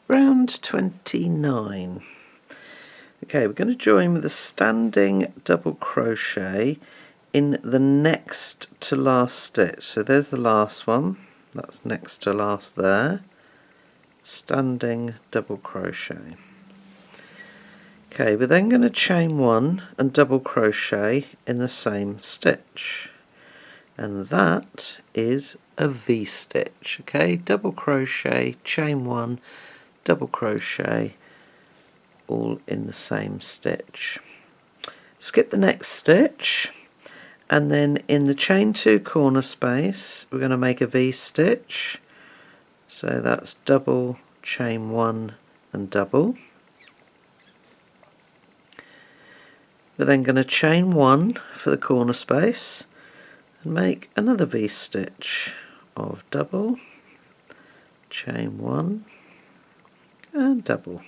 Round 29. Okay, we're going to join with a standing double crochet in the next to last stitch. So there's the last one, that's next to last there, standing double crochet. Okay, we're then going to chain one and double crochet in the same stitch, and that is a V-stitch. Okay, double crochet, chain one, double crochet, all in the same stitch. Skip the next stitch, and then in the chain two corner space we're going to make a V-stitch. So that's double, chain one and double. We're then going to chain one for the corner space and make another V-stitch of double, chain one and double.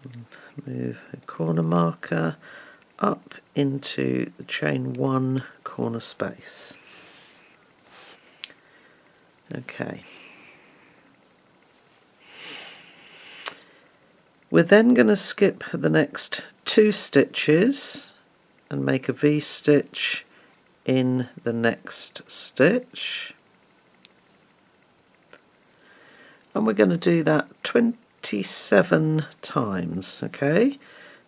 And move a corner marker up into the chain one corner space. Okay. We're then going to skip the next two stitches and make a V-stitch in the next stitch. And we're going to do that 27 times, okay?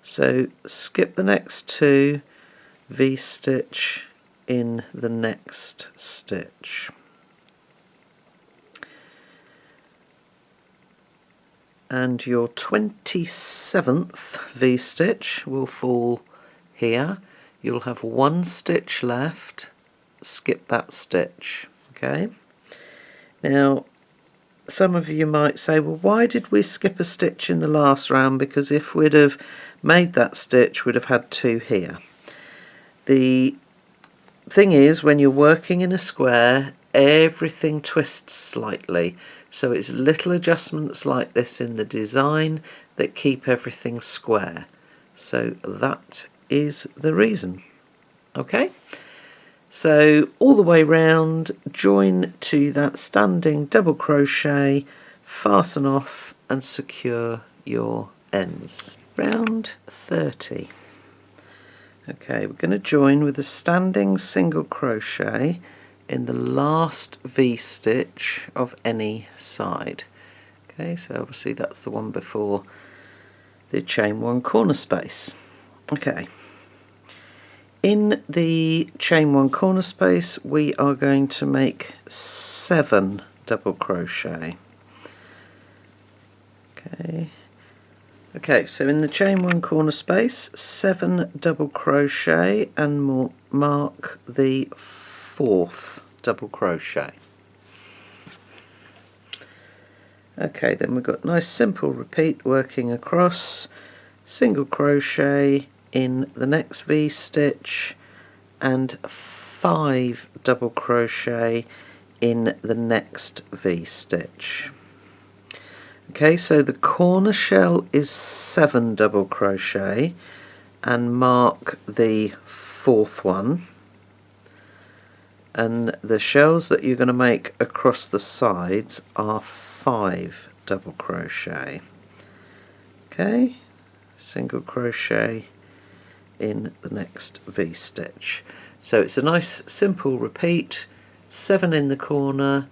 So skip the next two, V-stitch in the next stitch. And your 27th V-stitch will fall here. You'll have one stitch left, skip that stitch, okay? Now, some of you might say, well, why did we skip a stitch in the last round? Because if we'd have made that stitch, we'd have had two here. The thing is, when you're working in a square, everything twists slightly. So it's little adjustments like this in the design that keep everything square. So that is the reason. Okay, so all the way round, join to that standing double crochet, fasten off and secure your ends. Round 30. Okay, we're going to join with a standing single crochet in the last V-stitch of any side. Okay, so obviously that's the one before the chain one corner space. Okay, in the chain one corner space we are going to make 7 double crochet. Okay, so in the chain one corner space, 7 double crochet and mark the 4th double crochet. Okay, then we've got nice simple repeat working across, single crochet in the next V-stitch and 5 double crochet in the next V-stitch. Okay, so the corner shell is 7 double crochet and mark the 4th one. And the shells that you're going to make across the sides are 5 double crochet. Okay, single crochet in the next V-stitch. So it's a nice simple repeat, 7 in the corner,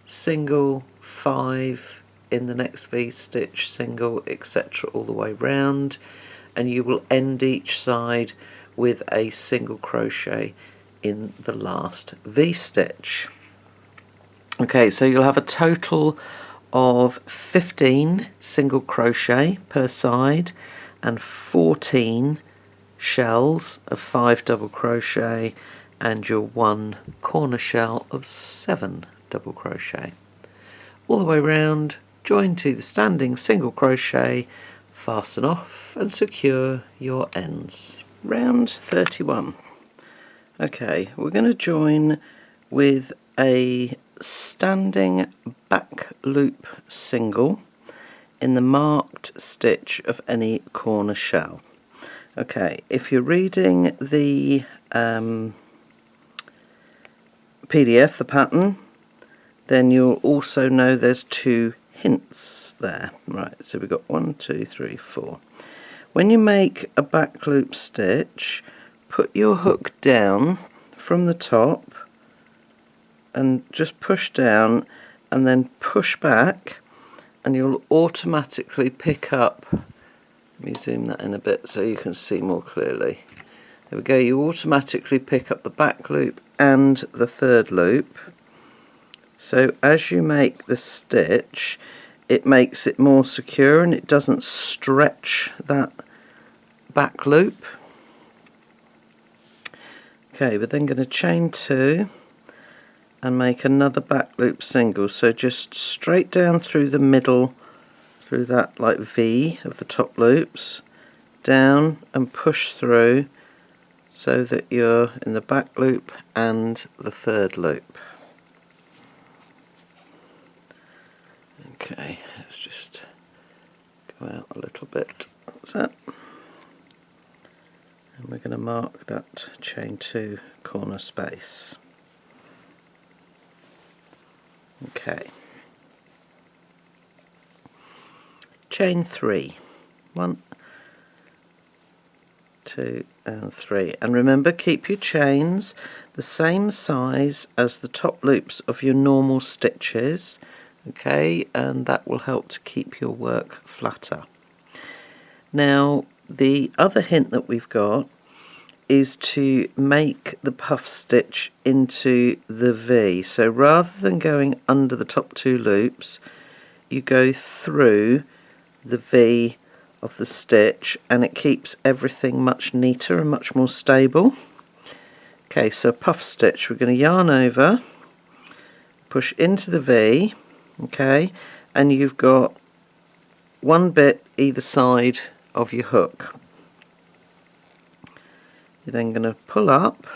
single, 5 in the next V-stitch, single, etc. all the way round, and you will end each side with a single crochet in the last V-stitch. Okay, so you'll have a total of 15 single crochet per side and 14 shells of 5 double crochet and your 1 corner shell of 7 double crochet. All the way round, join to the standing single crochet, fasten off and secure your ends. Round 31. Okay, we're going to join with a standing back loop single in the marked stitch of any corner shell. Okay, if you're reading the PDF, the pattern, then you'll also know there's 2 hints there. Right, so we've got 1, 2, 3, 4. When you make a back loop stitch, put your hook down from the top and just push down and then push back, and you'll automatically pick up. Let me zoom that in a bit so you can see more clearly. There we go, you automatically pick up the back loop and the third loop. So as you make the stitch, it makes it more secure and it doesn't stretch that back loop. Okay, we're then going to chain 2 and make another back loop single. So just straight down through the middle, through that like V of the top loops, down and push through so that you're in the back loop and the third loop. Okay, let's just go out a little bit. That's it. And we're going to mark that chain 2 corner space. Okay. Chain 3. 1, 2 and 3. And remember, keep your chains the same size as the top loops of your normal stitches. Okay, and that will help to keep your work flatter. Now, the other hint that we've got is to make the puff stitch into the V. So rather than going under the top 2 loops, you go through the V of the stitch, and it keeps everything much neater and much more stable. Okay, so puff stitch, we're going to yarn over, push into the V, okay, and you've got 1 bit either side of your hook. You're then going to pull up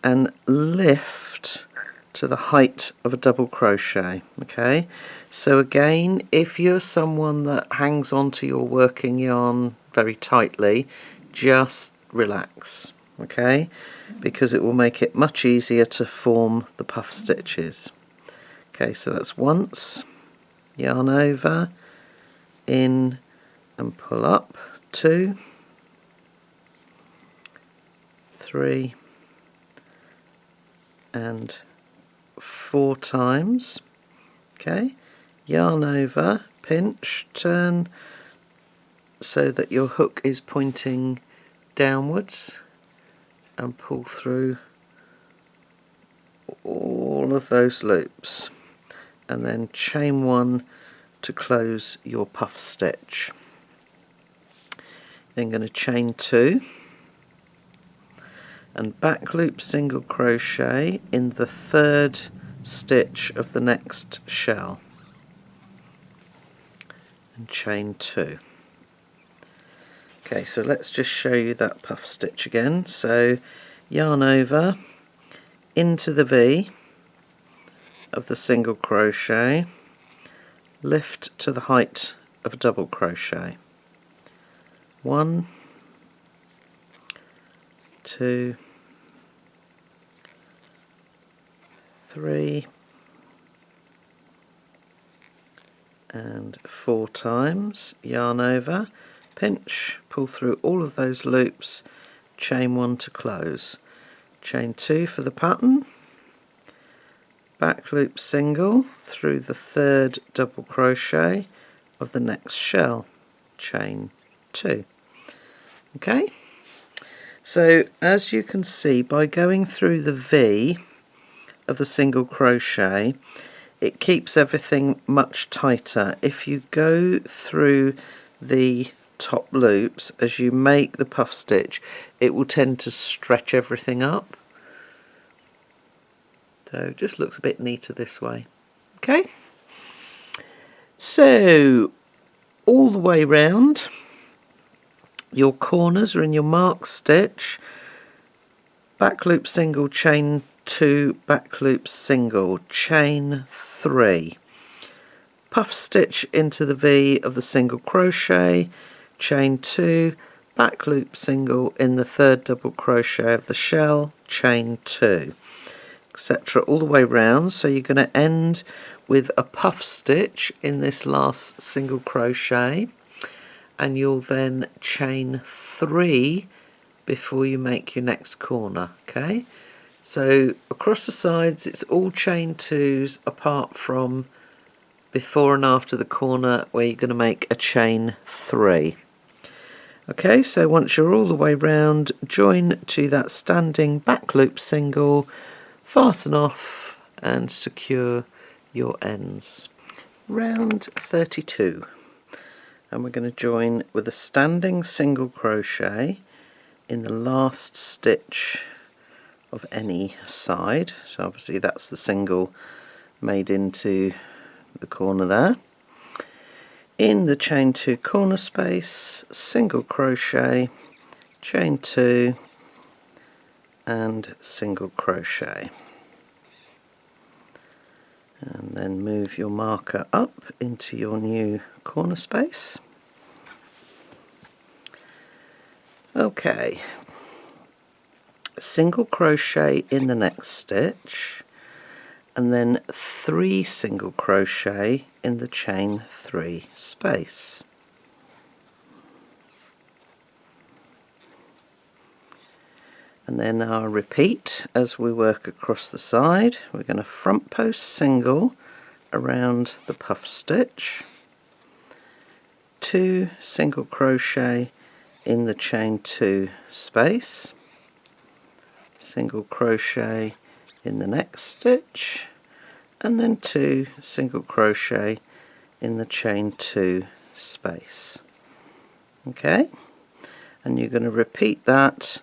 and lift to the height of a double crochet. Okay, so again, if you're someone that hangs onto your working yarn very tightly, just relax, okay, because it will make it much easier to form the puff stitches. Okay, so that's once, yarn over, in and pull up, 2, 3 and 4 times. Okay, yarn over, pinch, turn so that your hook is pointing downwards, and pull through all of those loops, and then chain 1 to close your puff stitch. Then going to chain 2 and back loop single crochet in the 3rd stitch of the next shell, and chain 2. Okay, so let's just show you that puff stitch again. So yarn over into the V of the single crochet, lift to the height of a double crochet, 1, 2, 3 and 4 times, yarn over, pinch, pull through all of those loops, chain 1 to close, chain 2 for the pattern, back loop single through the 3rd double crochet of the next shell, chain 2. Okay, so as you can see, by going through the V of the single crochet, it keeps everything much tighter. If you go through the top loops as you make the puff stitch, it will tend to stretch everything up. So it just looks a bit neater this way. Okay, so all the way round, your corners are in your mark stitch, back loop single, chain 2, back loop single, chain 3, puff stitch into the V of the single crochet, chain 2, back loop single in the 3rd double crochet of the shell, chain 2. etc. all the way round. So you're going to end with a puff stitch in this last single crochet, and you'll then chain 3 before you make your next corner. Okay, so across the sides it's all chain 2s apart from before and after the corner where you're going to make a chain 3. Okay, so once you're all the way round, join to that standing back loop single, fasten off and secure your ends. Round 32, and we're going to join with a standing single crochet in the last stitch of any side. So obviously that's the single made into the corner there. In the chain 2 corner space, single crochet, chain 2 and single crochet, and then move your marker up into your new corner space. Okay, single crochet in the next stitch, and then 3 single crochet in the chain 3 space. And then I'll repeat as we work across the side. We're going to front post single around the puff stitch, 2 single crochet in the chain 2 space, single crochet in the next stitch, and then 2 single crochet in the chain 2 space. Okay, and you're going to repeat that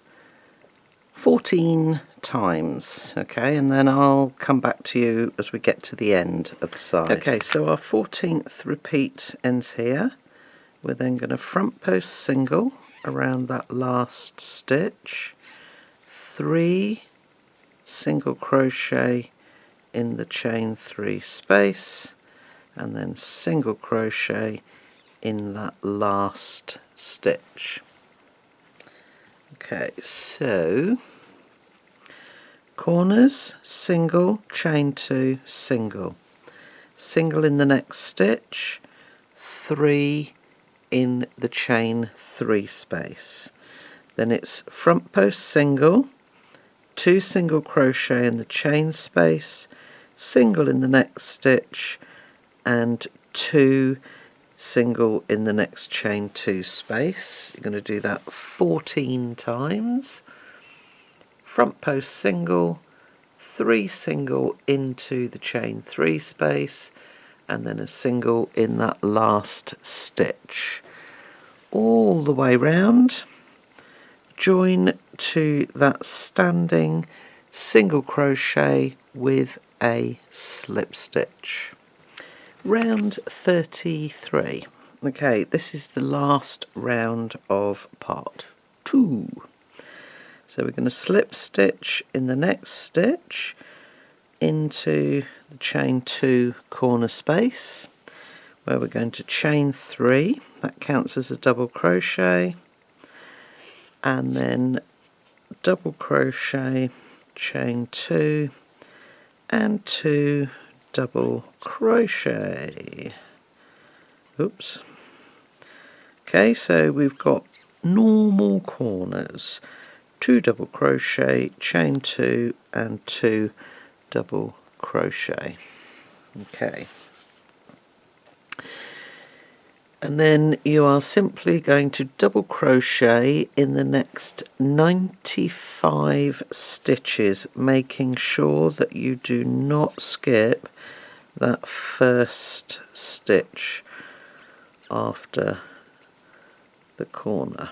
14 times. Okay, and then I'll come back to you as we get to the end of the side. Okay, so our 14th repeat ends here. We're then going to front post single around that last stitch, 3 single crochet in the chain 3 space, and then single crochet in that last stitch. Okay, so corners, single, chain 2, single, single in the next stitch, 3 in the chain 3 space, then it's front post single, 2 single crochet in the chain space, single in the next stitch, and 2 single in the next chain 2 space. You're going to do that 14 times. Front post single, 3 single into the chain 3 space, and then a single in that last stitch. All the way round, join to that standing single crochet with a slip stitch. Round 33. Okay, this is the last round of part 2. So we're going to slip stitch in the next stitch into the chain 2 corner space, where we're going to chain 3, that counts as a double crochet, and then double crochet, chain 2 and 2 double crochet. Oops. Okay, so we've got normal corners, 2 double crochet, chain 2 and 2 double crochet. Okay, and then you are simply going to double crochet in the next 95 stitches, making sure that you do not skip that first stitch after the corner.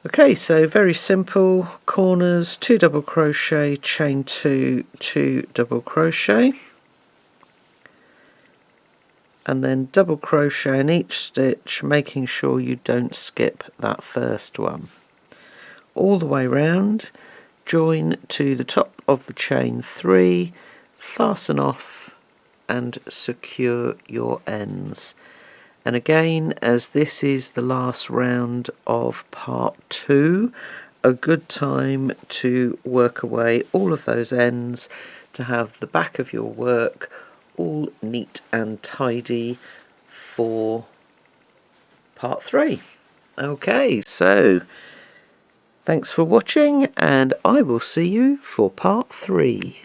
Okay, so very simple. Corners, 2 double crochet, chain 2, 2 double crochet, and then double crochet in each stitch, making sure you don't skip that first one. All the way round, join to the top of the chain 3, fasten off and secure your ends. And again, as this is the last round of part 2, a good time to work away all of those ends to have the back of your work all neat and tidy for part 3. Okay, so thanks for watching, and I will see you for part 3.